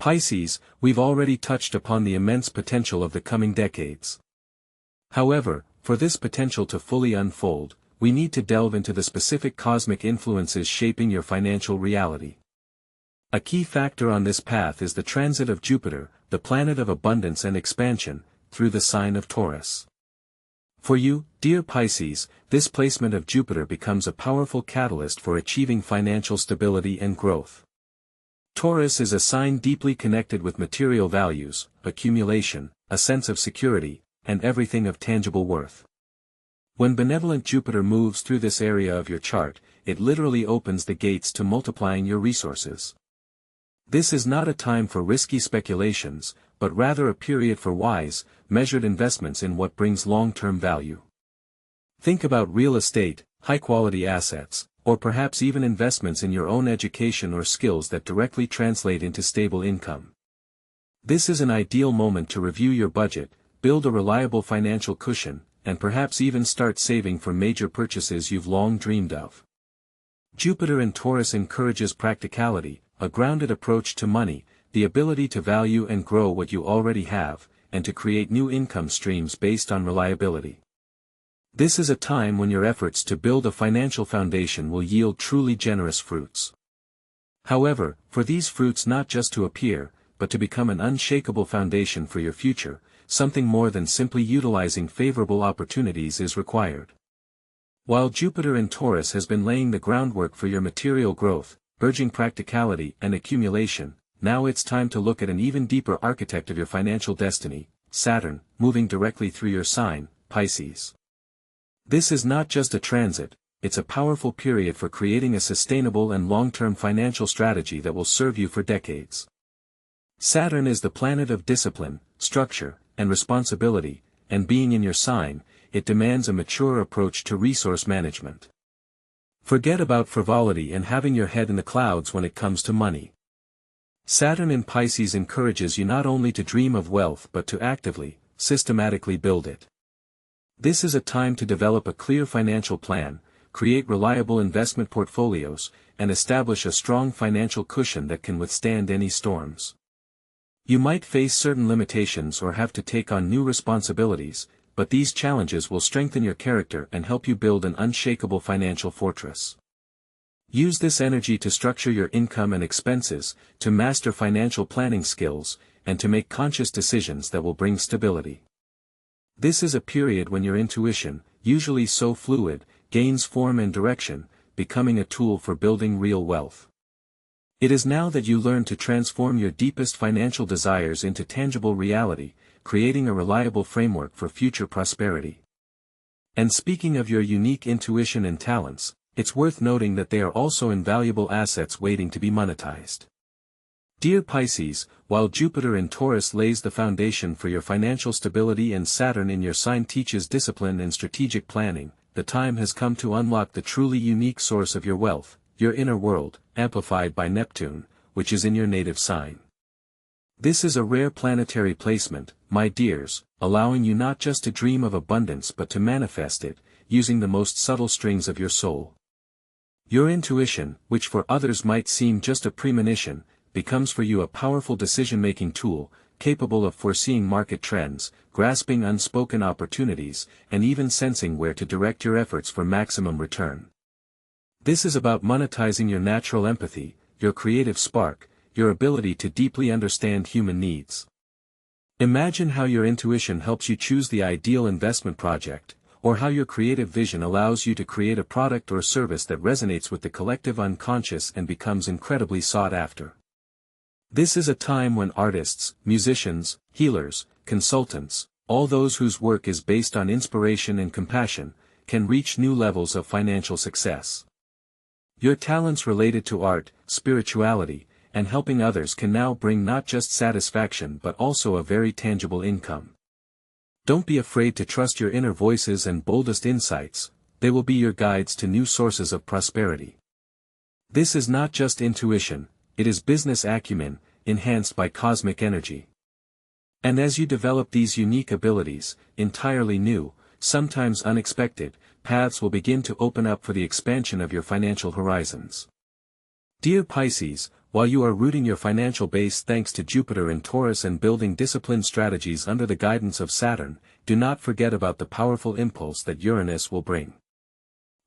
Pisces, we've already touched upon the immense potential of the coming decades. However, for this potential to fully unfold, we need to delve into the specific cosmic influences shaping your financial reality. A key factor on this path is the transit of Jupiter, the planet of abundance and expansion, through the sign of Taurus. For you, dear Pisces, this placement of Jupiter becomes a powerful catalyst for achieving financial stability and growth. Taurus is a sign deeply connected with material values, accumulation, a sense of security, and everything of tangible worth. When benevolent Jupiter moves through this area of your chart, it literally opens the gates to multiplying your resources. This is not a time for risky speculations, but rather a period for wise, measured investments in what brings long-term value. Think about real estate, high-quality assets, or perhaps even investments in your own education or skills that directly translate into stable income. This is an ideal moment to review your budget, build a reliable financial cushion, and perhaps even start saving for major purchases you've long dreamed of. Jupiter in Taurus encourages practicality, a grounded approach to money, the ability to value and grow what you already have, and to create new income streams based on reliability. This is a time when your efforts to build a financial foundation will yield truly generous fruits. However, for these fruits not just to appear, but to become an unshakable foundation for your future, something more than simply utilizing favorable opportunities is required. While Jupiter in Taurus has been laying the groundwork for your material growth, urging practicality and accumulation, now it's time to look at an even deeper architect of your financial destiny, Saturn, moving directly through your sign, Pisces. This is not just a transit, it's a powerful period for creating a sustainable and long-term financial strategy that will serve you for decades. Saturn is the planet of discipline, structure, and responsibility, and being in your sign, it demands a mature approach to resource management. Forget about frivolity and having your head in the clouds when it comes to money. Saturn in Pisces encourages you not only to dream of wealth but to actively, systematically build it. This is a time to develop a clear financial plan, create reliable investment portfolios, and establish a strong financial cushion that can withstand any storms. You might face certain limitations or have to take on new responsibilities, but these challenges will strengthen your character and help you build an unshakable financial fortress. Use this energy to structure your income and expenses, to master financial planning skills, and to make conscious decisions that will bring stability. This is a period when your intuition, usually so fluid, gains form and direction, becoming a tool for building real wealth. It is now that you learn to transform your deepest financial desires into tangible reality, creating a reliable framework for future prosperity. And speaking of your unique intuition and talents, it's worth noting that they are also invaluable assets waiting to be monetized. Dear Pisces, while Jupiter in Taurus lays the foundation for your financial stability and Saturn in your sign teaches discipline and strategic planning, the time has come to unlock the truly unique source of your wealth, your inner world, amplified by Neptune, which is in your native sign. This is a rare planetary placement, my dears, allowing you not just to dream of abundance but to manifest it, using the most subtle strings of your soul. Your intuition, which for others might seem just a premonition, becomes for you a powerful decision-making tool, capable of foreseeing market trends, grasping unspoken opportunities, and even sensing where to direct your efforts for maximum return. This is about monetizing your natural empathy, your creative spark, your ability to deeply understand human needs. Imagine how your intuition helps you choose the ideal investment project, or how your creative vision allows you to create a product or service that resonates with the collective unconscious and becomes incredibly sought after. This is a time when artists, musicians, healers, consultants, all those whose work is based on inspiration and compassion, can reach new levels of financial success. Your talents related to art, spirituality, and helping others can now bring not just satisfaction but also a very tangible income. Don't be afraid to trust your inner voices and boldest insights, they will be your guides to new sources of prosperity. This is not just intuition, it is business acumen, enhanced by cosmic energy. And as you develop these unique abilities, entirely new, sometimes unexpected, paths will begin to open up for the expansion of your financial horizons. Dear Pisces, while you are rooting your financial base thanks to Jupiter in Taurus and building disciplined strategies under the guidance of Saturn, do not forget about the powerful impulse that Uranus will bring.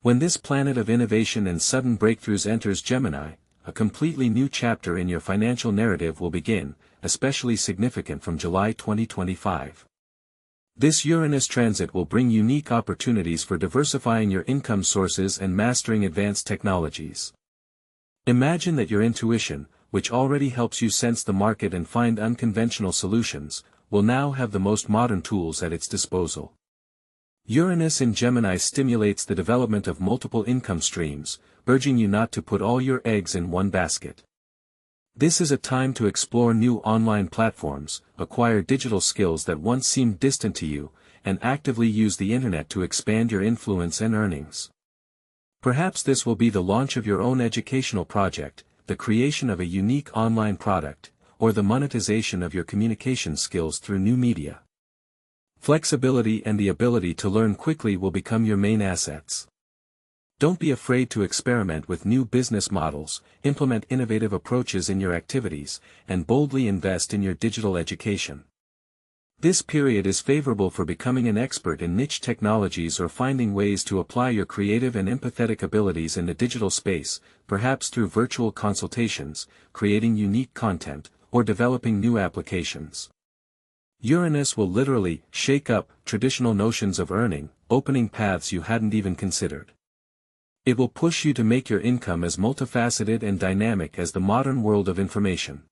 When this planet of innovation and sudden breakthroughs enters Gemini, a completely new chapter in your financial narrative will begin, especially significant from July 2025. This Uranus transit will bring unique opportunities for diversifying your income sources and mastering advanced technologies. Imagine that your intuition, which already helps you sense the market and find unconventional solutions, will now have the most modern tools at its disposal. Uranus in Gemini stimulates the development of multiple income streams, urging you not to put all your eggs in one basket. This is a time to explore new online platforms, acquire digital skills that once seemed distant to you, and actively use the internet to expand your influence and earnings. Perhaps this will be the launch of your own educational project, the creation of a unique online product, or the monetization of your communication skills through new media. Flexibility and the ability to learn quickly will become your main assets. Don't be afraid to experiment with new business models, implement innovative approaches in your activities, and boldly invest in your digital education. This period is favorable for becoming an expert in niche technologies or finding ways to apply your creative and empathetic abilities in the digital space, perhaps through virtual consultations, creating unique content, or developing new applications. Uranus will literally shake up traditional notions of earning, opening paths you hadn't even considered. It will push you to make your income as multifaceted and dynamic as the modern world of information.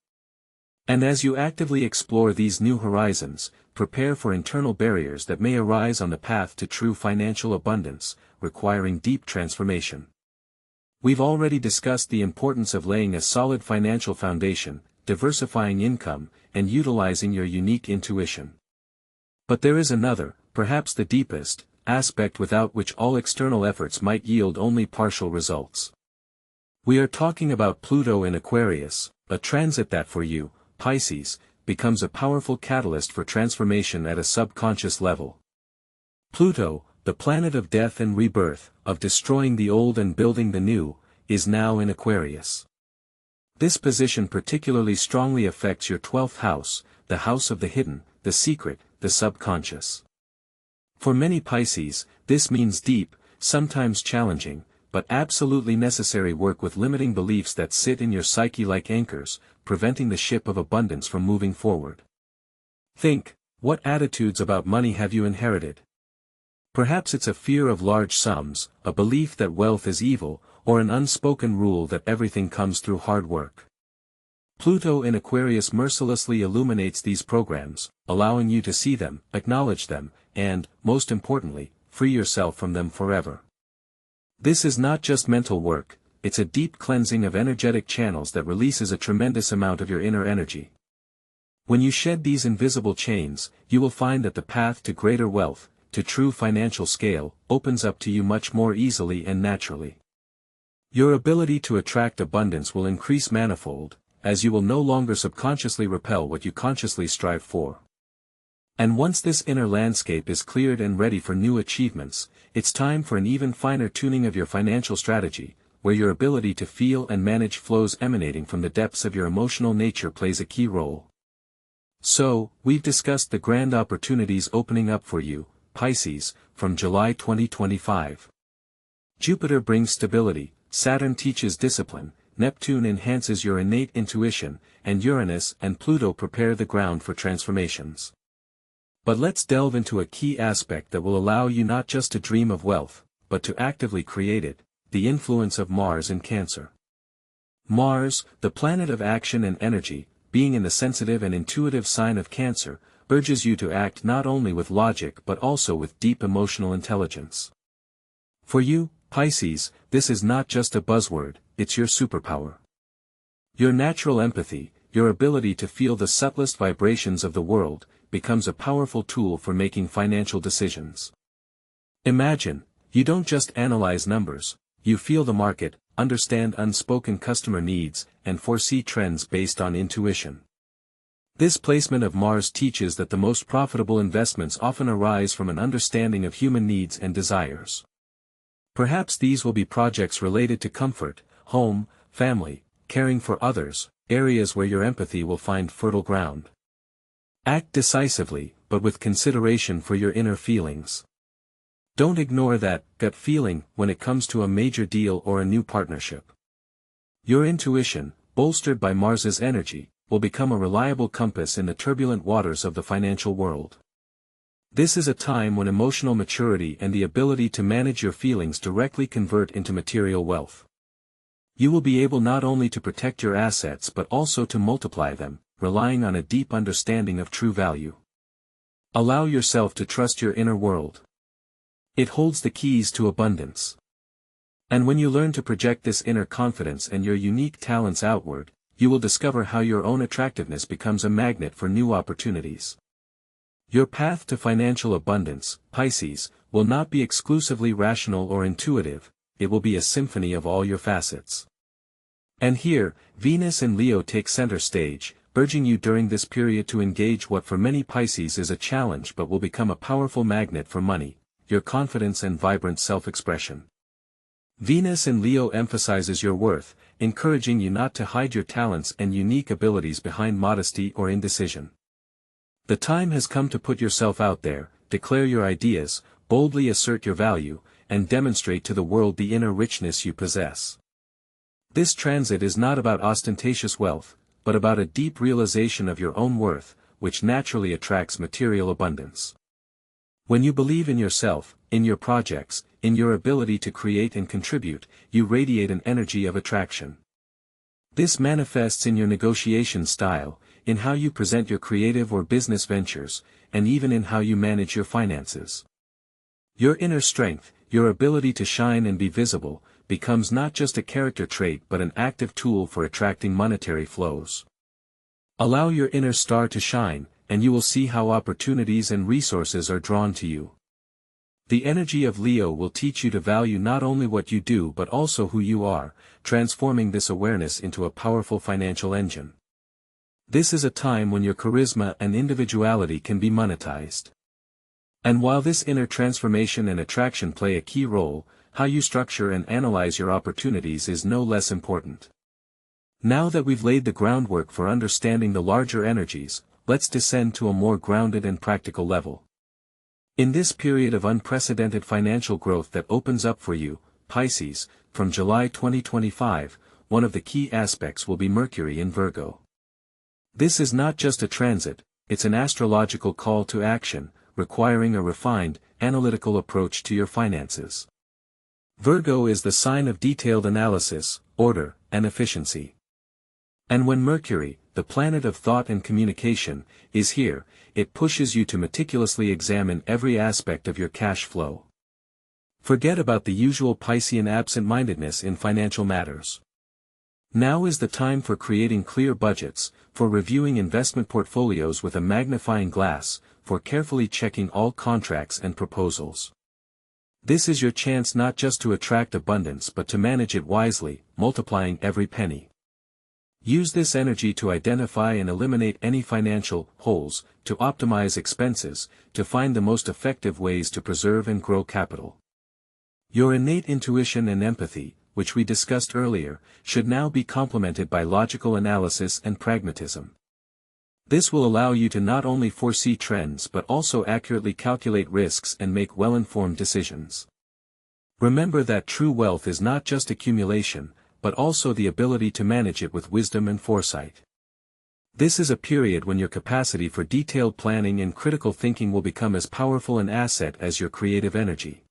And as you actively explore these new horizons, prepare for internal barriers that may arise on the path to true financial abundance, requiring deep transformation. We've already discussed the importance of laying a solid financial foundation, diversifying income, and utilizing your unique intuition. But there is another, perhaps the deepest, aspect without which all external efforts might yield only partial results. We are talking about Pluto in Aquarius, a transit that for you, Pisces, becomes a powerful catalyst for transformation at a subconscious level. Pluto, the planet of death and rebirth, of destroying the old and building the new, is now in Aquarius. This position particularly strongly affects your 12th house, the house of the hidden, the secret, the subconscious. For many Pisces, this means deep, sometimes challenging, but absolutely necessary work with limiting beliefs that sit in your psyche like anchors, preventing the ship of abundance from moving forward. Think, what attitudes about money have you inherited? Perhaps it's a fear of large sums, a belief that wealth is evil, or an unspoken rule that everything comes through hard work. Pluto in Aquarius mercilessly illuminates these programs, allowing you to see them, acknowledge them, and, most importantly, free yourself from them forever. This is not just mental work, it's a deep cleansing of energetic channels that releases a tremendous amount of your inner energy. When you shed these invisible chains, you will find that the path to greater wealth, to true financial scale, opens up to you much more easily and naturally. Your ability to attract abundance will increase manifold, as you will no longer subconsciously repel what you consciously strive for. And once this inner landscape is cleared and ready for new achievements, it's time for an even finer tuning of your financial strategy, where your ability to feel and manage flows emanating from the depths of your emotional nature plays a key role. So, we've discussed the grand opportunities opening up for you, Pisces, from July 2025. Jupiter brings stability, Saturn teaches discipline, Neptune enhances your innate intuition, and Uranus and Pluto prepare the ground for transformations. But let's delve into a key aspect that will allow you not just to dream of wealth, but to actively create it, the influence of Mars in Cancer. Mars, the planet of action and energy, being in the sensitive and intuitive sign of Cancer, urges you to act not only with logic but also with deep emotional intelligence. For you, Pisces, this is not just a buzzword, it's your superpower. Your natural empathy, your ability to feel the subtlest vibrations of the world, becomes a powerful tool for making financial decisions. Imagine, you don't just analyze numbers, you feel the market, understand unspoken customer needs, and foresee trends based on intuition. This placement of Mars teaches that the most profitable investments often arise from an understanding of human needs and desires. Perhaps these will be projects related to comfort, home, family, caring for others, areas where your empathy will find fertile ground. Act decisively, but with consideration for your inner feelings. Don't ignore that gut feeling when it comes to a major deal or a new partnership. Your intuition, bolstered by Mars's energy, will become a reliable compass in the turbulent waters of the financial world. This is a time when emotional maturity and the ability to manage your feelings directly convert into material wealth. You will be able not only to protect your assets but also to multiply them, relying on a deep understanding of true value. Allow yourself to trust your inner world. It holds the keys to abundance. And when you learn to project this inner confidence and your unique talents outward, you will discover how your own attractiveness becomes a magnet for new opportunities. Your path to financial abundance, Pisces, will not be exclusively rational or intuitive, it will be a symphony of all your facets. And here, Venus in Leo take center stage, urging you during this period to engage what for many Pisces is a challenge but will become a powerful magnet for money, your confidence and vibrant self-expression. Venus in Leo emphasizes your worth, encouraging you not to hide your talents and unique abilities behind modesty or indecision. The time has come to put yourself out there, declare your ideas, boldly assert your value, and demonstrate to the world the inner richness you possess. This transit is not about ostentatious wealth, but about a deep realization of your own worth, which naturally attracts material abundance. When you believe in yourself, in your projects, in your ability to create and contribute, you radiate an energy of attraction. This manifests in your negotiation style, in how you present your creative or business ventures, and even in how you manage your finances. Your inner strength, your ability to shine and be visible, becomes not just a character trait but an active tool for attracting monetary flows. Allow your inner star to shine, and you will see how opportunities and resources are drawn to you. The energy of Leo will teach you to value not only what you do but also who you are, transforming this awareness into a powerful financial engine. This is a time when your charisma and individuality can be monetized. And while this inner transformation and attraction play a key role, how you structure and analyze your opportunities is no less important. Now that we've laid the groundwork for understanding the larger energies, let's descend to a more grounded and practical level. In this period of unprecedented financial growth that opens up for you, Pisces, from July 2025, one of the key aspects will be Mercury in Virgo. This is not just a transit, it's an astrological call to action, requiring a refined, analytical approach to your finances. Virgo is the sign of detailed analysis, order, and efficiency. And when Mercury, the planet of thought and communication, is here, it pushes you to meticulously examine every aspect of your cash flow. Forget about the usual Piscean absent-mindedness in financial matters. Now is the time for creating clear budgets, for reviewing investment portfolios with a magnifying glass, for carefully checking all contracts and proposals. This is your chance not just to attract abundance but to manage it wisely, multiplying every penny. Use this energy to identify and eliminate any financial holes, to optimize expenses, to find the most effective ways to preserve and grow capital. Your innate intuition and empathy, which we discussed earlier, should now be complemented by logical analysis and pragmatism. This will allow you to not only foresee trends but also accurately calculate risks and make well-informed decisions. Remember that true wealth is not just accumulation, but also the ability to manage it with wisdom and foresight. This is a period when your capacity for detailed planning and critical thinking will become as powerful an asset as your creative energy.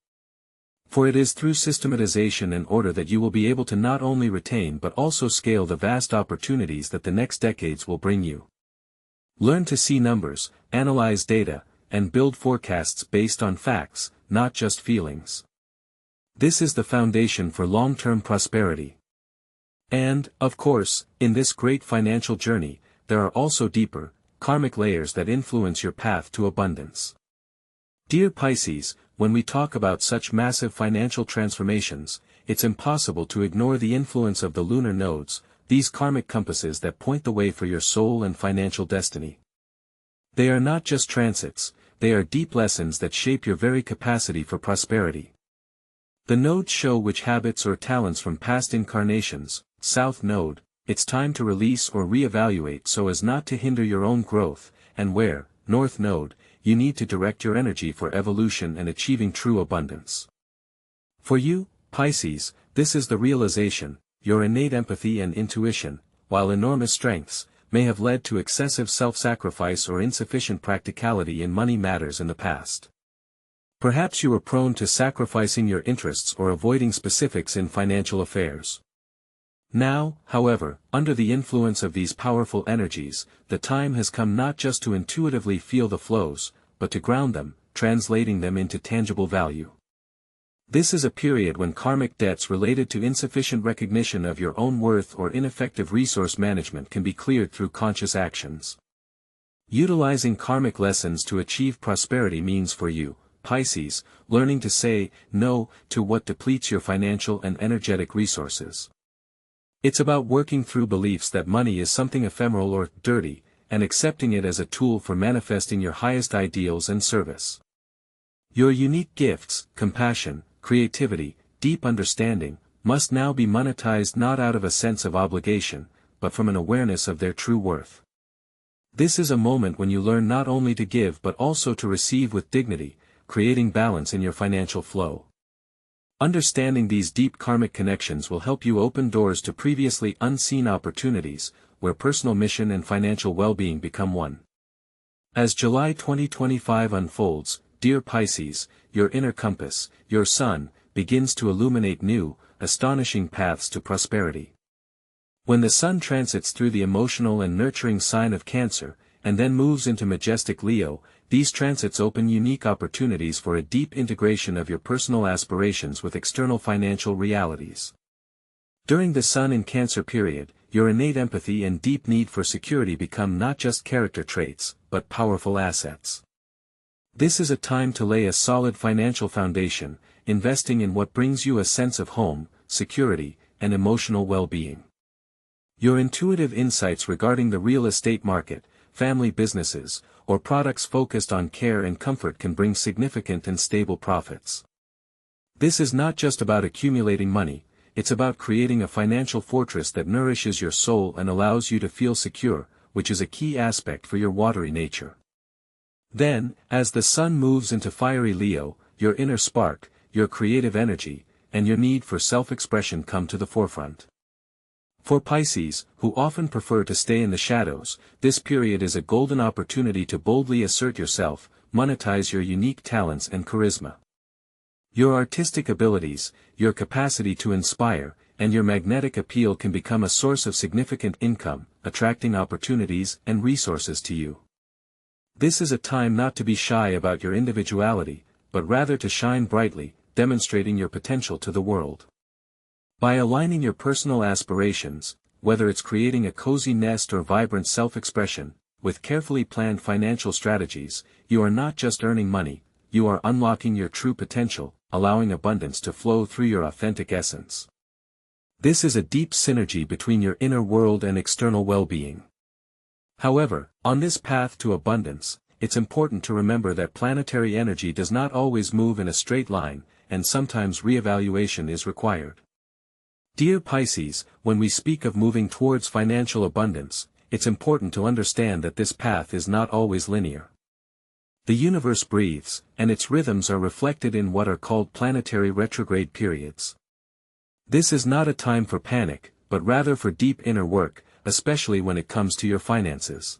For it is through systematization and order that you will be able to not only retain but also scale the vast opportunities that the next decades will bring you. Learn to see numbers, analyze data, and build forecasts based on facts, not just feelings. This is the foundation for long-term prosperity. And, of course, in this great financial journey, there are also deeper, karmic layers that influence your path to abundance. Dear Pisces, when we talk about such massive financial transformations, it's impossible to ignore the influence of the lunar nodes, these karmic compasses that point the way for your soul and financial destiny. They are not just transits, they are deep lessons that shape your very capacity for prosperity. The nodes show which habits or talents from past incarnations, South Node, it's time to release or reevaluate so as not to hinder your own growth, and where, North Node, you need to direct your energy for evolution and achieving true abundance. For you, Pisces, this is the realization, your innate empathy and intuition, while enormous strengths, may have led to excessive self-sacrifice or insufficient practicality in money matters in the past. Perhaps you were prone to sacrificing your interests or avoiding specifics in financial affairs. Now, however, under the influence of these powerful energies, the time has come not just to intuitively feel the flows, but to ground them, translating them into tangible value. This is a period when karmic debts related to insufficient recognition of your own worth or ineffective resource management can be cleared through conscious actions. Utilizing karmic lessons to achieve prosperity means for you, Pisces, learning to say no to what depletes your financial and energetic resources. It's about working through beliefs that money is something ephemeral or dirty, and accepting it as a tool for manifesting your highest ideals and service. Your unique gifts, compassion, creativity, deep understanding, must now be monetized not out of a sense of obligation, but from an awareness of their true worth. This is a moment when you learn not only to give but also to receive with dignity, creating balance in your financial flow. Understanding these deep karmic connections will help you open doors to previously unseen opportunities, where personal mission and financial well-being become one. As July 2025 unfolds, dear Pisces, your inner compass, your sun, begins to illuminate new, astonishing paths to prosperity. When the sun transits through the emotional and nurturing sign of Cancer, and then moves into majestic Leo, these transits open unique opportunities for a deep integration of your personal aspirations with external financial realities. During the Sun in Cancer period, your innate empathy and deep need for security become not just character traits, but powerful assets. This is a time to lay a solid financial foundation, investing in what brings you a sense of home, security, and emotional well-being. Your intuitive insights regarding the real estate market, family businesses, or products focused on care and comfort can bring significant and stable profits. This is not just about accumulating money, it's about creating a financial fortress that nourishes your soul and allows you to feel secure, which is a key aspect for your watery nature. Then, as the sun moves into fiery Leo, your inner spark, your creative energy, and your need for self-expression come to the forefront. For Pisces, who often prefer to stay in the shadows, this period is a golden opportunity to boldly assert yourself, monetize your unique talents and charisma. Your artistic abilities, your capacity to inspire, and your magnetic appeal can become a source of significant income, attracting opportunities and resources to you. This is a time not to be shy about your individuality, but rather to shine brightly, demonstrating your potential to the world. By aligning your personal aspirations, whether it's creating a cozy nest or vibrant self-expression, with carefully planned financial strategies, you are not just earning money, you are unlocking your true potential, allowing abundance to flow through your authentic essence. This is a deep synergy between your inner world and external well-being. However, on this path to abundance, it's important to remember that planetary energy does not always move in a straight line, and sometimes reevaluation is required. Dear Pisces, when we speak of moving towards financial abundance, it's important to understand that this path is not always linear. The universe breathes, and its rhythms are reflected in what are called planetary retrograde periods. This is not a time for panic, but rather for deep inner work, especially when it comes to your finances.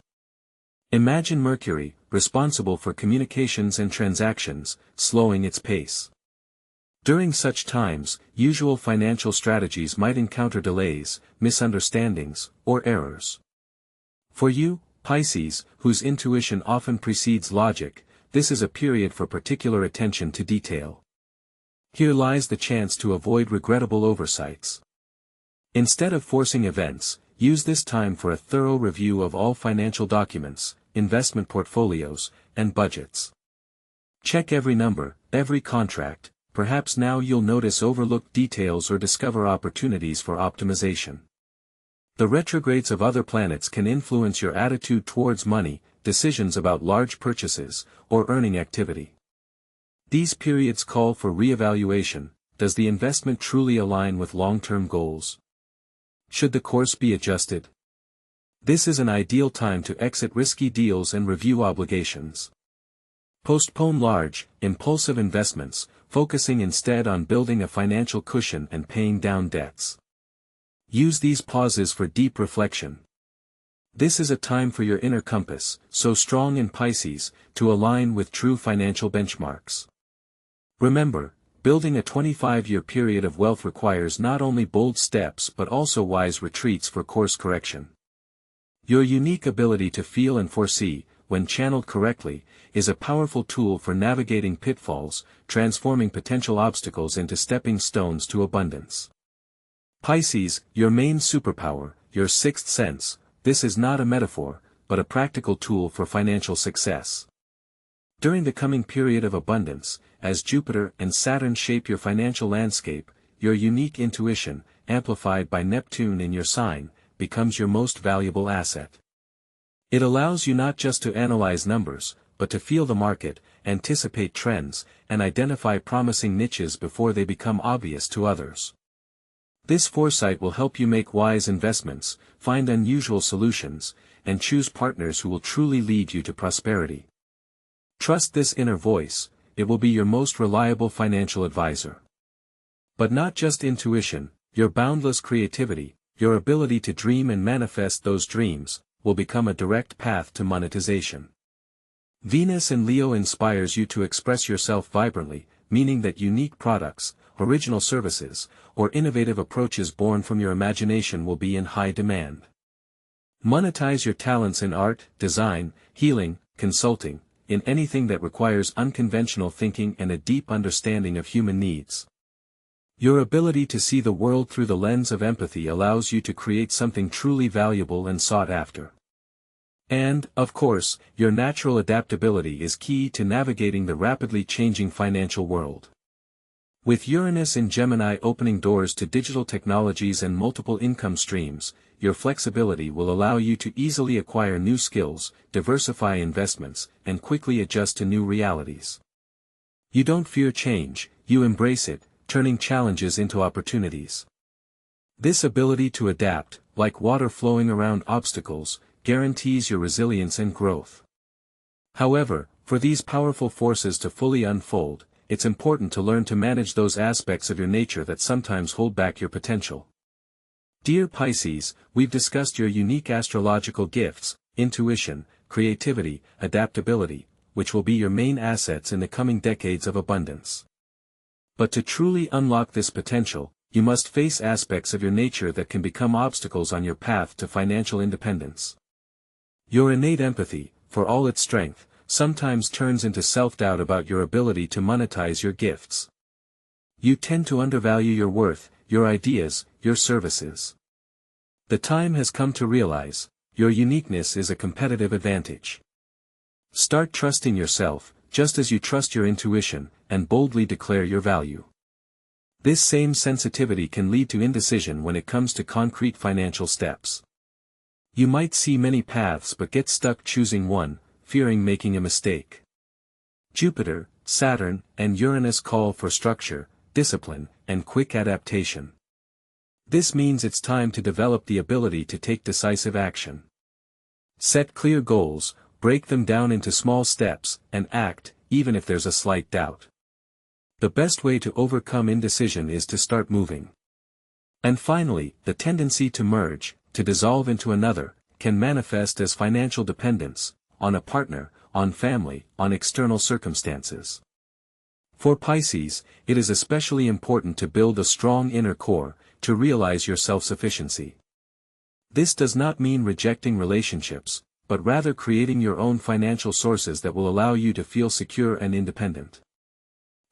Imagine Mercury, responsible for communications and transactions, slowing its pace. During such times, usual financial strategies might encounter delays, misunderstandings, or errors. For you, Pisces, whose intuition often precedes logic, this is a period for particular attention to detail. Here lies the chance to avoid regrettable oversights. Instead of forcing events, use this time for a thorough review of all financial documents, investment portfolios, and budgets. Check every number, every contract. Perhaps now you'll notice overlooked details or discover opportunities for optimization. The retrogrades of other planets can influence your attitude towards money, decisions about large purchases, or earning activity. These periods call for reevaluation. Does the investment truly align with long-term goals? should the course be adjusted? This is an ideal time to exit risky deals and review obligations. Postpone large, impulsive investments, focusing instead on building a financial cushion and paying down debts. Use these pauses for deep reflection. This is a time for your inner compass, so strong in Pisces, to align with true financial benchmarks. Remember, building a 25-year period of wealth requires not only bold steps but also wise retreats for course correction. Your unique ability to feel and foresee, when channeled correctly, is a powerful tool for navigating pitfalls, transforming potential obstacles into stepping stones to abundance. Pisces, your main superpower, your sixth sense. This is not a metaphor, but a practical tool for financial success. During the coming period of abundance, as Jupiter and Saturn shape your financial landscape, your unique intuition, amplified by Neptune in your sign, becomes your most valuable asset. It allows you not just to analyze numbers, but to feel the market, anticipate trends, and identify promising niches before they become obvious to others. This foresight will help you make wise investments, find unusual solutions, and choose partners who will truly lead you to prosperity. Trust this inner voice, it will be your most reliable financial advisor. But not just intuition, your boundless creativity, your ability to dream and manifest those dreams, will become a direct path to monetization. Venus in Leo inspires you to express yourself vibrantly, meaning that unique products, original services, or innovative approaches born from your imagination will be in high demand. Monetize your talents in art, design, healing, consulting, in anything that requires unconventional thinking and a deep understanding of human needs. Your ability to see the world through the lens of empathy allows you to create something truly valuable and sought after. And, of course, your natural adaptability is key to navigating the rapidly changing financial world. With Uranus in Gemini opening doors to digital technologies and multiple income streams, your flexibility will allow you to easily acquire new skills, diversify investments, and quickly adjust to new realities. You don't fear change, you embrace it, turning challenges into opportunities. This ability to adapt, like water flowing around obstacles, guarantees your resilience and growth. However, for these powerful forces to fully unfold, it's important to learn to manage those aspects of your nature that sometimes hold back your potential. Dear Pisces, we've discussed your unique astrological gifts, intuition, creativity, adaptability, which will be your main assets in the coming decades of abundance. But to truly unlock this potential, you must face aspects of your nature that can become obstacles on your path to financial independence. Your innate empathy, for all its strength, sometimes turns into self-doubt about your ability to monetize your gifts. You tend to undervalue your worth, your ideas, your services. The time has come to realize, your uniqueness is a competitive advantage. Start trusting yourself, just as you trust your intuition, and boldly declare your value. This same sensitivity can lead to indecision when it comes to concrete financial steps. You might see many paths but get stuck choosing one, fearing making a mistake. Jupiter, Saturn, and Uranus call for structure, discipline, and quick adaptation. This means it's time to develop the ability to take decisive action. Set clear goals, break them down into small steps, and act, even if there's a slight doubt. The best way to overcome indecision is to start moving. And finally, the tendency to merge, to dissolve into another, can manifest as financial dependence, on a partner, on family, on external circumstances. For Pisces, it is especially important to build a strong inner core, to realize your self-sufficiency. This does not mean rejecting relationships, but rather creating your own financial sources that will allow you to feel secure and independent.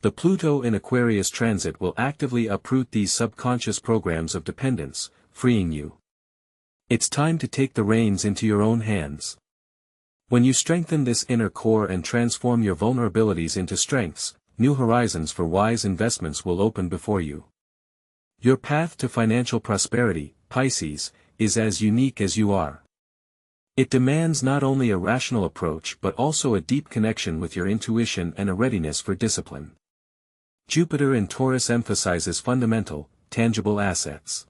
The Pluto in Aquarius transit will actively uproot these subconscious programs of dependence, freeing you. It's time to take the reins into your own hands. When you strengthen this inner core and transform your vulnerabilities into strengths, new horizons for wise investments will open before you. Your path to financial prosperity, Pisces, is as unique as you are. It demands not only a rational approach but also a deep connection with your intuition and a readiness for discipline. Jupiter in Taurus emphasizes fundamental, tangible assets.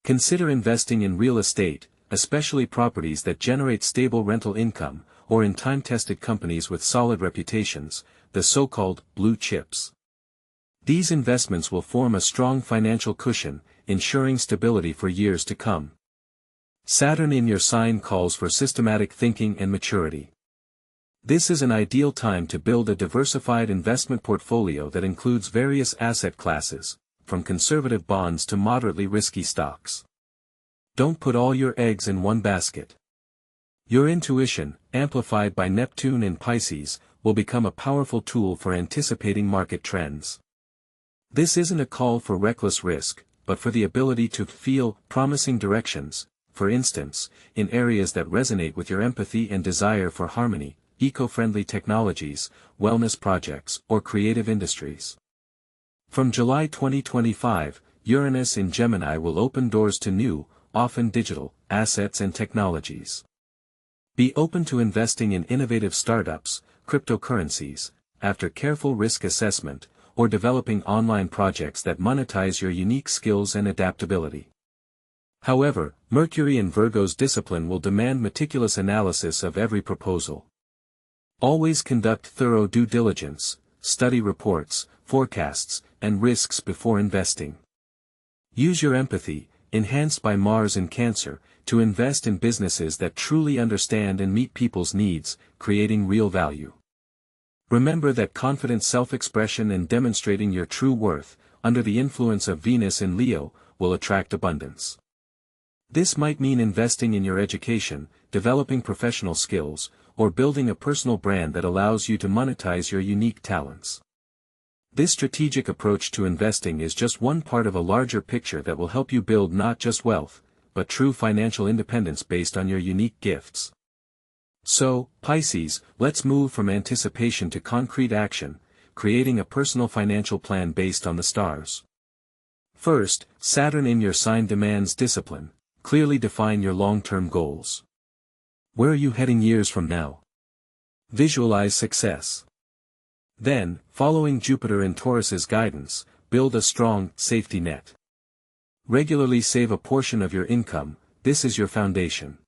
Consider investing in real estate, especially properties that generate stable rental income, or in time-tested companies with solid reputations, the so-called blue chips. These investments will form a strong financial cushion, ensuring stability for years to come. Saturn in your sign calls for systematic thinking and maturity. This is an ideal time to build a diversified investment portfolio that includes various asset classes, from conservative bonds to moderately risky stocks. Don't put all your eggs in one basket. Your intuition, amplified by Neptune in Pisces, will become a powerful tool for anticipating market trends. This isn't a call for reckless risk, but for the ability to feel promising directions, for instance, in areas that resonate with your empathy and desire for harmony, eco-friendly technologies, wellness projects, or creative industries. From July 2025, Uranus in Gemini will open doors to new, often digital, assets and technologies. Be open to investing in innovative startups, cryptocurrencies, after careful risk assessment, or developing online projects that monetize your unique skills and adaptability. However, Mercury in Virgo's discipline will demand meticulous analysis of every proposal. Always conduct thorough due diligence, study reports, forecasts, and risks before investing. Use your empathy, enhanced by Mars in Cancer, to invest in businesses that truly understand and meet people's needs, creating real value. Remember that confident self-expression and demonstrating your true worth, under the influence of Venus in Leo, will attract abundance. This might mean investing in your education, developing professional skills, or building a personal brand that allows you to monetize your unique talents. This strategic approach to investing is just one part of a larger picture that will help you build not just wealth, but true financial independence based on your unique gifts. So, Pisces, let's move from anticipation to concrete action, creating a personal financial plan based on the stars. First, Saturn in your sign demands discipline. Clearly define your long-term goals. Where are you heading years from now? Visualize success. Then, following Jupiter in Taurus's guidance, build a strong safety net. Regularly save a portion of your income. This is your foundation.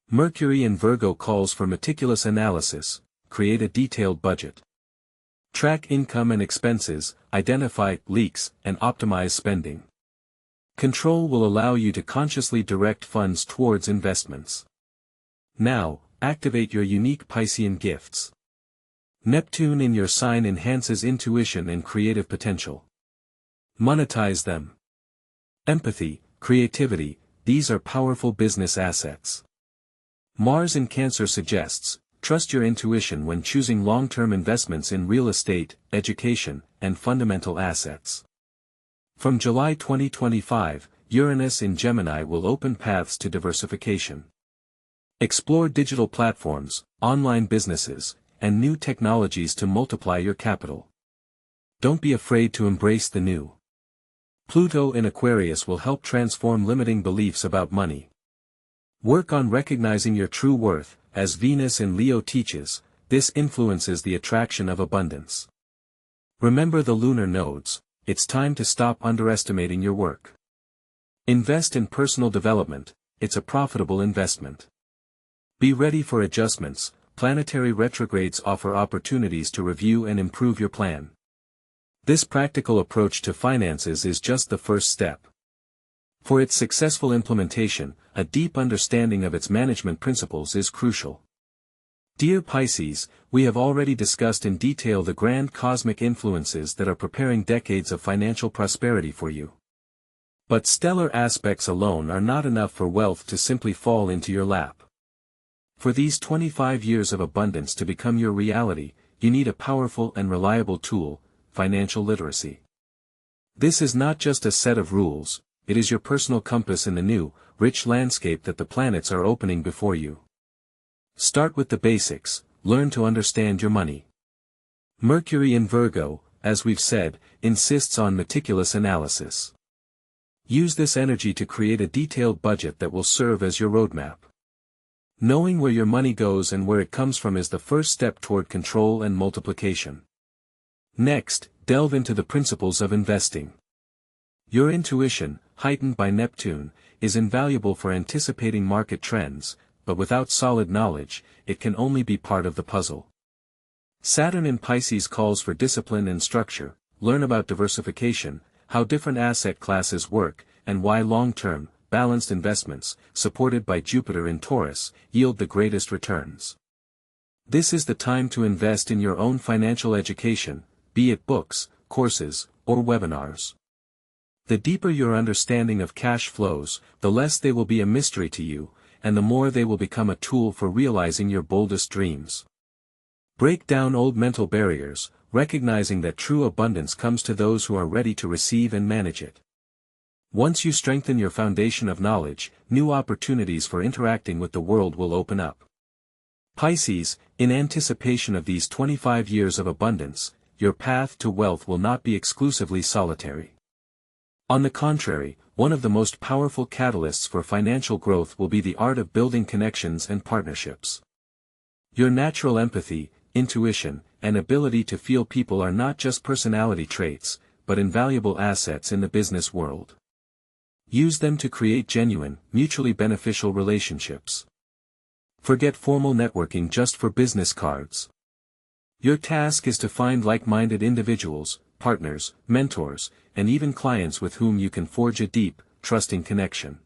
Mercury in Virgo calls for meticulous analysis. Create a detailed budget. Track income and expenses, identify leaks, and optimize spending. Control will allow you to consciously direct funds towards investments. Now, activate your unique Piscean gifts. Neptune in your sign enhances intuition and creative potential. Monetize them. Empathy, creativity, these are powerful business assets. Mars in Cancer suggests, trust your intuition when choosing long-term investments in real estate, education, and fundamental assets. From July 2025, Uranus in Gemini will open paths to diversification. Explore digital platforms, online businesses, and new technologies to multiply your capital. Don't be afraid to embrace the new. Pluto in Aquarius will help transform limiting beliefs about money. Work on recognizing your true worth, as Venus in Leo teaches, this influences the attraction of abundance. Remember the lunar nodes. It's time to stop underestimating your work. Invest in personal development, it's a profitable investment. Be ready for adjustments, planetary retrogrades offer opportunities to review and improve your plan. This practical approach to finances is just the first step. For its successful implementation, a deep understanding of its management principles is crucial. Dear Pisces, we have already discussed in detail the grand cosmic influences that are preparing decades of financial prosperity for you. But stellar aspects alone are not enough for wealth to simply fall into your lap. For these 25 years of abundance to become your reality, you need a powerful and reliable tool, financial literacy. This is not just a set of rules, it is your personal compass in the new, rich landscape that the planets are opening before you. Start with the basics, learn to understand your money. Mercury in Virgo, as we've said, insists on meticulous analysis. Use this energy to create a detailed budget that will serve as your roadmap. Knowing where your money goes and where it comes from is the first step toward control and multiplication. Next, delve into the principles of investing. Your intuition, heightened by Neptune, is invaluable for anticipating market trends, but without solid knowledge, it can only be part of the puzzle. Saturn in Pisces calls for discipline and structure. Learn about diversification, how different asset classes work, and why long-term, balanced investments, supported by Jupiter in Taurus, yield the greatest returns. This is the time to invest in your own financial education, be it books, courses, or webinars. The deeper your understanding of cash flows, the less they will be a mystery to you, and the more they will become a tool for realizing your boldest dreams. Break down old mental barriers, recognizing that true abundance comes to those who are ready to receive and manage it. Once you strengthen your foundation of knowledge, new opportunities for interacting with the world will open up. Pisces, in anticipation of these 25 years of abundance, your path to wealth will not be exclusively solitary. On the contrary, one of the most powerful catalysts for financial growth will be the art of building connections and partnerships. Your natural empathy, intuition, and ability to feel people are not just personality traits, but invaluable assets in the business world. Use them to create genuine, mutually beneficial relationships. Forget formal networking just for business cards. Your task is to find like-minded individuals, partners, mentors, and even clients with whom you can forge a deep, trusting connection.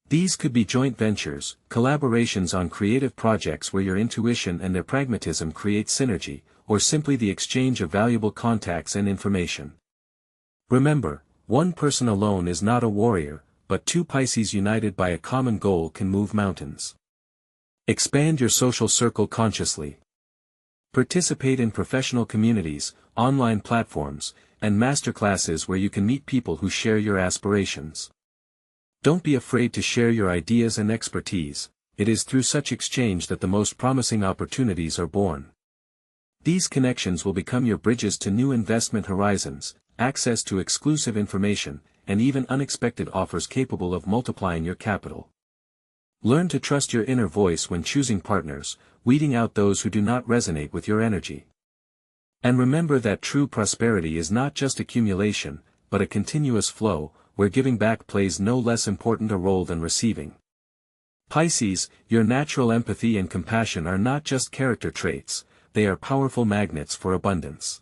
These could be joint ventures, collaborations on creative projects where your intuition and their pragmatism create synergy, or simply the exchange of valuable contacts and information. Remember, one person alone is not a warrior, but two Pisces united by a common goal can move mountains. Expand your social circle consciously. Participate in professional communities, online platforms, and masterclasses where you can meet people who share your aspirations. Don't be afraid to share your ideas and expertise. It is through such exchange that the most promising opportunities are born. These connections will become your bridges to new investment horizons, access to exclusive information, and even unexpected offers capable of multiplying your capital. Learn to trust your inner voice when choosing partners, weeding out those who do not resonate with your energy. And remember that true prosperity is not just accumulation, but a continuous flow, where giving back plays no less important a role than receiving. Pisces, your natural empathy and compassion are not just character traits, they are powerful magnets for abundance.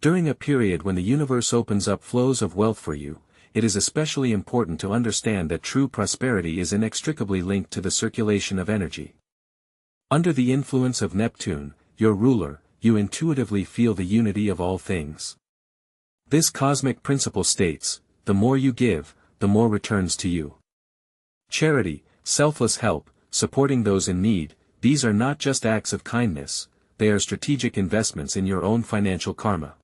During a period when the universe opens up flows of wealth for you, it is especially important to understand that true prosperity is inextricably linked to the circulation of energy. Under the influence of Neptune, your ruler, you intuitively feel the unity of all things. This cosmic principle states, the more you give, the more returns to you. Charity, selfless help, supporting those in need, these are not just acts of kindness, they are strategic investments in your own financial karma.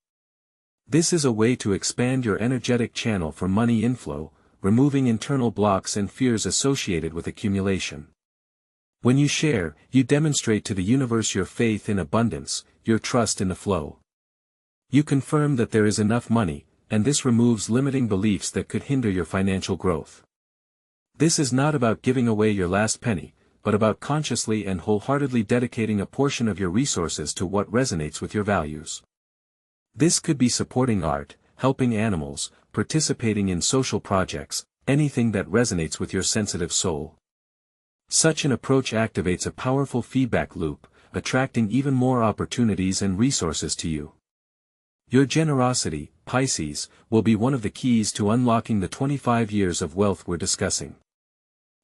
This is a way to expand your energetic channel for money inflow, removing internal blocks and fears associated with accumulation. When you share, you demonstrate to the universe your faith in abundance, your trust in the flow. You confirm that there is enough money, and this removes limiting beliefs that could hinder your financial growth. This is not about giving away your last penny, but about consciously and wholeheartedly dedicating a portion of your resources to what resonates with your values. This could be supporting art, helping animals, participating in social projects, anything that resonates with your sensitive soul. Such an approach activates a powerful feedback loop, attracting even more opportunities and resources to you. Your generosity, Pisces, will be one of the keys to unlocking the 25 years of wealth we're discussing.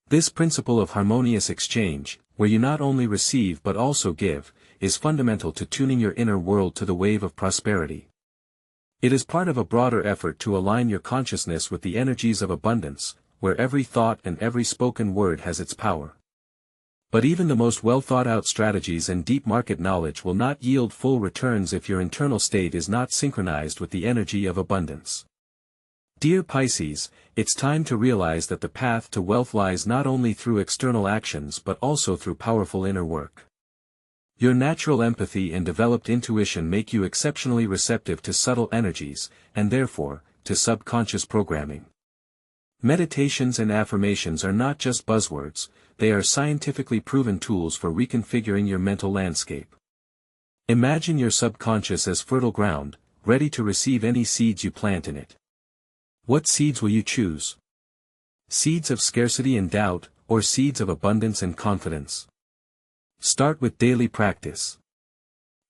This principle of harmonious exchange, where you not only receive but also give, is fundamental to tuning your inner world to the wave of prosperity. It is part of a broader effort to align your consciousness with the energies of abundance, where every thought and every spoken word has its power. But even the most well-thought-out strategies and deep market knowledge will not yield full returns if your internal state is not synchronized with the energy of abundance. Dear Pisces, it's time to realize that the path to wealth lies not only through external actions but also through powerful inner work. Your natural empathy and developed intuition make you exceptionally receptive to subtle energies, and therefore, to subconscious programming. Meditations and affirmations are not just buzzwords, they are scientifically proven tools for reconfiguring your mental landscape. Imagine your subconscious as fertile ground, ready to receive any seeds you plant in it. What seeds will you choose? Seeds of scarcity and doubt, or seeds of abundance and confidence? Start with daily practice.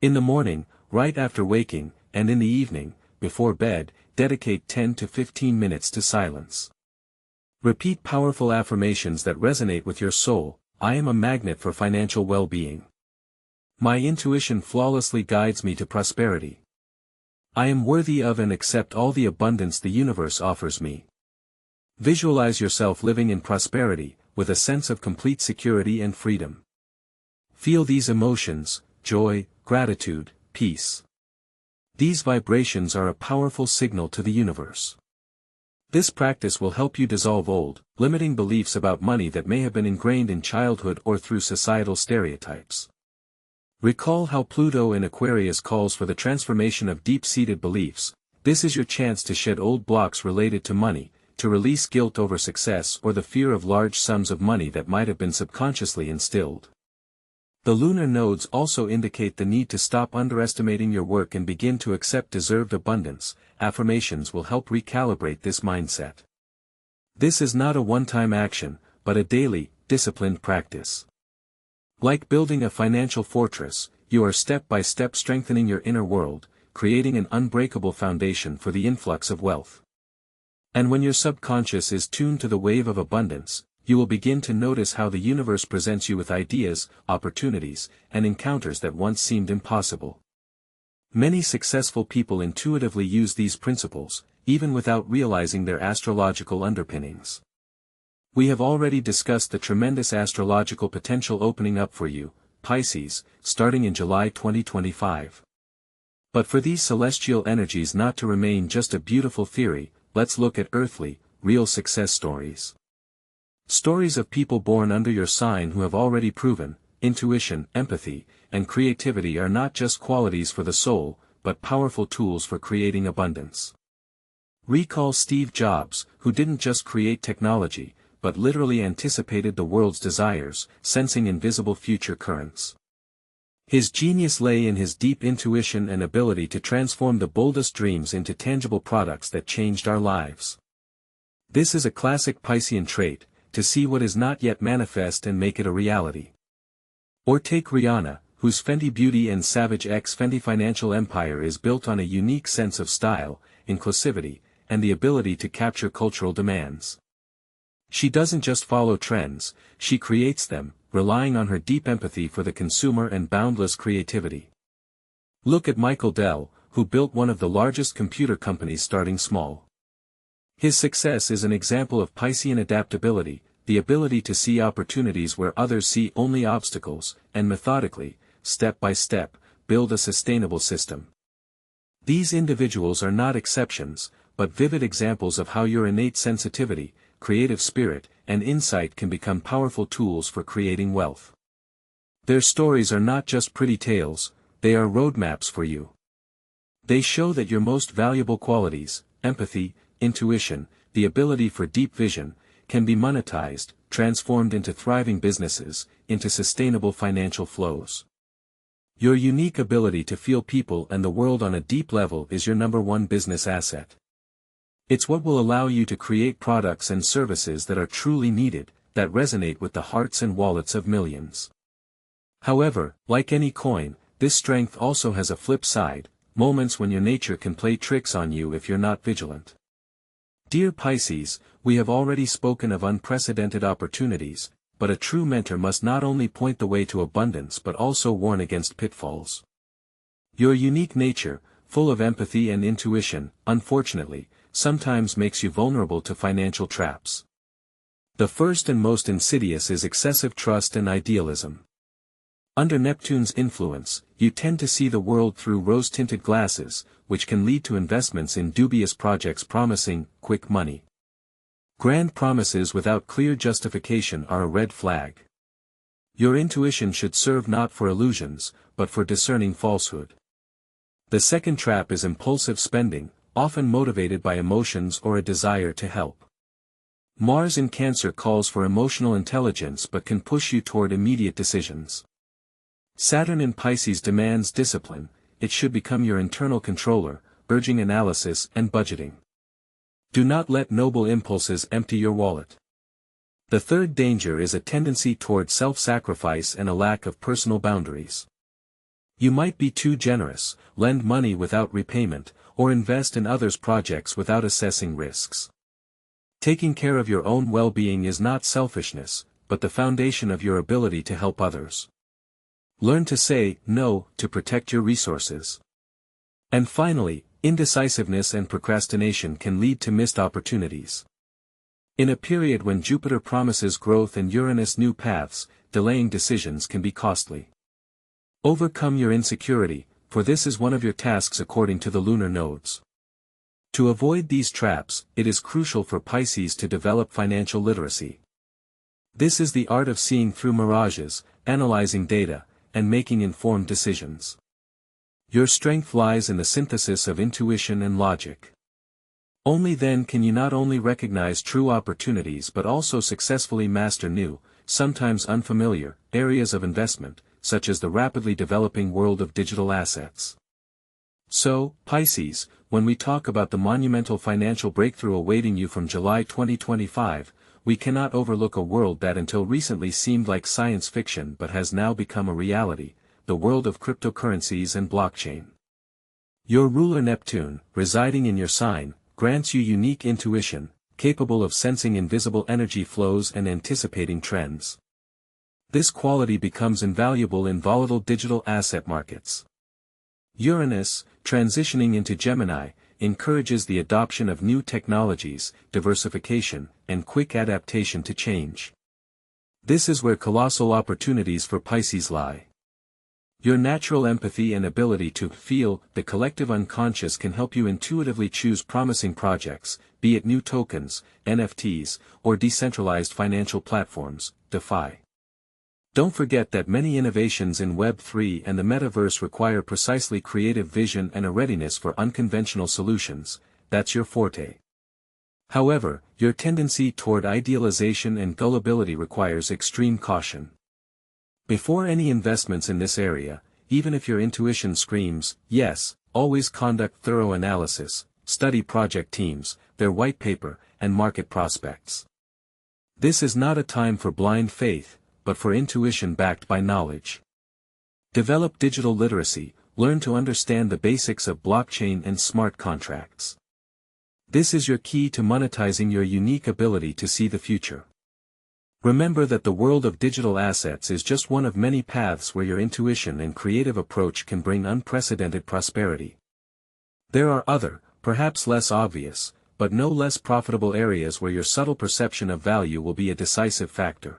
In the morning, right after waking, and in the evening, before bed, dedicate 10 to 15 minutes to silence. Repeat powerful affirmations that resonate with your soul. I am a magnet for financial well-being. My intuition flawlessly guides me to prosperity. I am worthy of and accept all the abundance the universe offers me. Visualize yourself living in prosperity, with a sense of complete security and freedom. Feel these emotions: joy, gratitude, peace. These vibrations are a powerful signal to the universe. This practice will help you dissolve old, limiting beliefs about money that may have been ingrained in childhood or through societal stereotypes. Recall how Pluto in Aquarius calls for the transformation of deep-seated beliefs. This is your chance to shed old blocks related to money, to release guilt over success or the fear of large sums of money that might have been subconsciously instilled. The lunar nodes also indicate the need to stop underestimating your work and begin to accept deserved abundance. Affirmations will help recalibrate this mindset. This is not a one-time action, but a daily, disciplined practice. Like building a financial fortress, you are step by step strengthening your inner world, creating an unbreakable foundation for the influx of wealth. And when your subconscious is tuned to the wave of abundance, you will begin to notice how the universe presents you with ideas, opportunities, and encounters that once seemed impossible. Many successful people intuitively use these principles, even without realizing their astrological underpinnings. We have already discussed the tremendous astrological potential opening up for you, Pisces, starting in July 2025. But for these celestial energies not to remain just a beautiful theory, let's look at earthly, real success stories. Stories of people born under your sign who have already proven, intuition, empathy, and creativity are not just qualities for the soul, but powerful tools for creating abundance. Recall Steve Jobs, who didn't just create technology, but literally anticipated the world's desires, sensing invisible future currents. His genius lay in his deep intuition and ability to transform the boldest dreams into tangible products that changed our lives. This is a classic Piscean trait, to see what is not yet manifest and make it a reality. Or take Rihanna, whose Fenty Beauty and Savage X Fenty financial empire is built on a unique sense of style, inclusivity, and the ability to capture cultural demands. She doesn't just follow trends, she creates them, relying on her deep empathy for the consumer and boundless creativity. Look at Michael Dell, who built one of the largest computer companies starting small. His success is an example of Piscean adaptability, the ability to see opportunities where others see only obstacles, and methodically, step by step, build a sustainable system. These individuals are not exceptions, but vivid examples of how your innate sensitivity, creative spirit, and insight can become powerful tools for creating wealth. Their stories are not just pretty tales, they are roadmaps for you. They show that your most valuable qualities, empathy, intuition, the ability for deep vision, can be monetized, transformed into thriving businesses, into sustainable financial flows. Your unique ability to feel people and the world on a deep level is your number one business asset. It's what will allow you to create products and services that are truly needed, that resonate with the hearts and wallets of millions. However, like any coin, this strength also has a flip side, moments when your nature can play tricks on you if you're not vigilant. Dear Pisces, we have already spoken of unprecedented opportunities, but a true mentor must not only point the way to abundance but also warn against pitfalls. Your unique nature, full of empathy and intuition, unfortunately, sometimes makes you vulnerable to financial traps. The first and most insidious is excessive trust and idealism. Under Neptune's influence, you tend to see the world through rose-tinted glasses, which can lead to investments in dubious projects promising quick money. Grand promises without clear justification are a red flag. Your intuition should serve not for illusions, but for discerning falsehood. The second trap is impulsive spending, often motivated by emotions or a desire to help. Mars in Cancer calls for emotional intelligence but can push you toward immediate decisions. Saturn in Pisces demands discipline, it should become your internal controller, urging analysis and budgeting. Do not let noble impulses empty your wallet. The third danger is a tendency toward self-sacrifice and a lack of personal boundaries. You might be too generous, lend money without repayment, or invest in others' projects without assessing risks. Taking care of your own well-being is not selfishness, but the foundation of your ability to help others. Learn to say no to protect your resources. And finally, indecisiveness and procrastination can lead to missed opportunities. In a period when Jupiter promises growth and Uranus new paths, delaying decisions can be costly. Overcome your insecurity, for this is one of your tasks according to the lunar nodes. To avoid these traps, it is crucial for Pisces to develop financial literacy. This is the art of seeing through mirages, analyzing data, and making informed decisions. Your strength lies in the synthesis of intuition and logic. Only then can you not only recognize true opportunities but also successfully master new, sometimes unfamiliar, areas of investment, such as the rapidly developing world of digital assets. So, Pisces, when we talk about the monumental financial breakthrough awaiting you from July 2025, we cannot overlook a world that until recently seemed like science fiction but has now become a reality, the world of cryptocurrencies and blockchain. Your ruler Neptune, residing in your sign, grants you unique intuition, capable of sensing invisible energy flows and anticipating trends. This quality becomes invaluable in volatile digital asset markets. Uranus, transitioning into Gemini, encourages the adoption of new technologies, diversification, and quick adaptation to change. This is where colossal opportunities for Pisces lie. Your natural empathy and ability to feel the collective unconscious can help you intuitively choose promising projects, be it new tokens, NFTs, or decentralized financial platforms, DeFi. Don't forget that many innovations in Web3 and the metaverse require precisely creative vision and a readiness for unconventional solutions. That's your forte. However, your tendency toward idealization and gullibility requires extreme caution. Before any investments in this area, even if your intuition screams, yes, always conduct thorough analysis, study project teams, their white paper, and market prospects. This is not a time for blind faith, but for intuition backed by knowledge. Develop digital literacy, learn to understand the basics of blockchain and smart contracts. This is your key to monetizing your unique ability to see the future. Remember that the world of digital assets is just one of many paths where your intuition and creative approach can bring unprecedented prosperity. There are other, perhaps less obvious, but no less profitable areas where your subtle perception of value will be a decisive factor.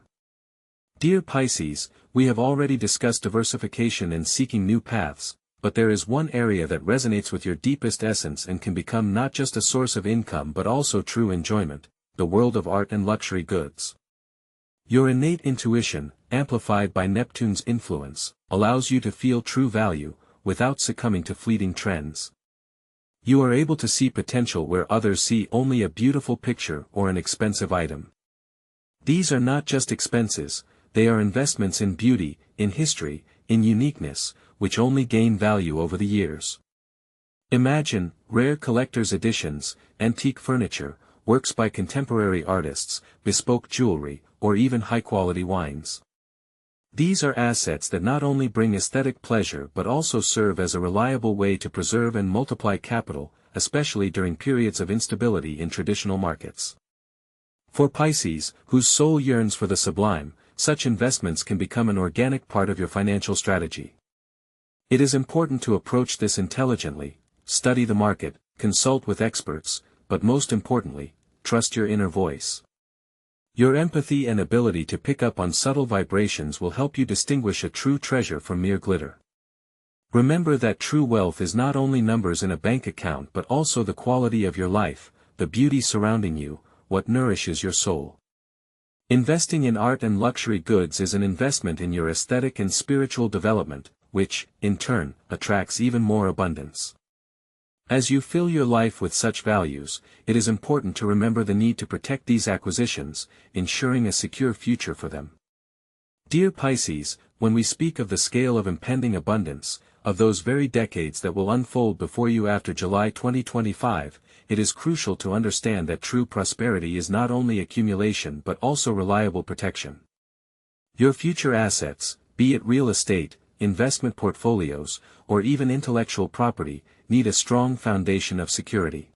Dear Pisces, we have already discussed diversification and seeking new paths, but there is one area that resonates with your deepest essence and can become not just a source of income but also true enjoyment, the world of art and luxury goods. Your innate intuition, amplified by Neptune's influence, allows you to feel true value, without succumbing to fleeting trends. You are able to see potential where others see only a beautiful picture or an expensive item. These are not just expenses, they are investments in beauty, in history, in uniqueness, which only gain value over the years. Imagine, rare collector's editions, antique furniture, works by contemporary artists, bespoke jewelry, or even high-quality wines. These are assets that not only bring aesthetic pleasure but also serve as a reliable way to preserve and multiply capital, especially during periods of instability in traditional markets. For Pisces, whose soul yearns for the sublime, such investments can become an organic part of your financial strategy. It is important to approach this intelligently, study the market, consult with experts, but most importantly, trust your inner voice. Your empathy and ability to pick up on subtle vibrations will help you distinguish a true treasure from mere glitter. Remember that true wealth is not only numbers in a bank account but also the quality of your life, the beauty surrounding you, what nourishes your soul. Investing in art and luxury goods is an investment in your aesthetic and spiritual development, which, in turn, attracts even more abundance. As you fill your life with such values, it is important to remember the need to protect these acquisitions, ensuring a secure future for them. Dear Pisces, when we speak of the scale of impending abundance, of those very decades that will unfold before you after July 2025, it is crucial to understand that true prosperity is not only accumulation but also reliable protection. Your future assets, be it real estate, investment portfolios, or even intellectual property, need a strong foundation of security.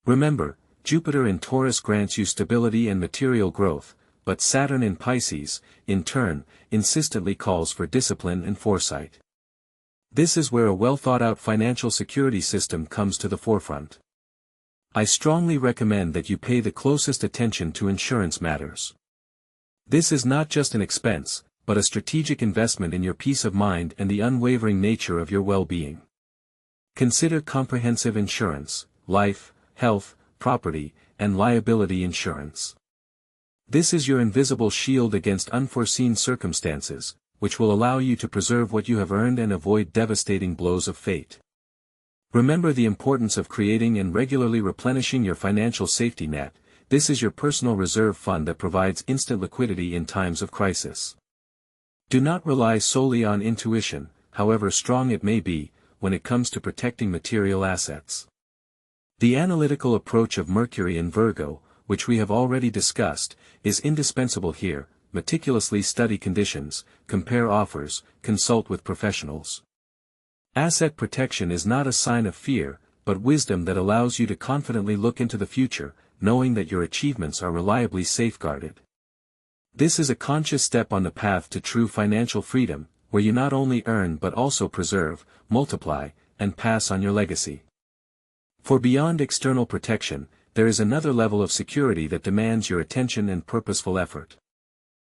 Remember, Jupiter in Taurus grants you stability and material growth, but Saturn in Pisces, in turn, insistently calls for discipline and foresight. This is where a well-thought-out financial security system comes to the forefront. I strongly recommend that you pay the closest attention to insurance matters. This is not just an expense, but a strategic investment in your peace of mind and the unwavering nature of your well-being. Consider comprehensive insurance, life, health, property, and liability insurance. This is your invisible shield against unforeseen circumstances, which will allow you to preserve what you have earned and avoid devastating blows of fate. Remember the importance of creating and regularly replenishing your financial safety net. This is your personal reserve fund that provides instant liquidity in times of crisis. Do not rely solely on intuition, however strong it may be, when it comes to protecting material assets. The analytical approach of Mercury in Virgo, which we have already discussed, is indispensable here. Meticulously study conditions, compare offers, consult with professionals. Asset protection is not a sign of fear, but wisdom that allows you to confidently look into the future, knowing that your achievements are reliably safeguarded. This is a conscious step on the path to true financial freedom, where you not only earn but also preserve, multiply, and pass on your legacy. For beyond external protection, there is another level of security that demands your attention and purposeful effort.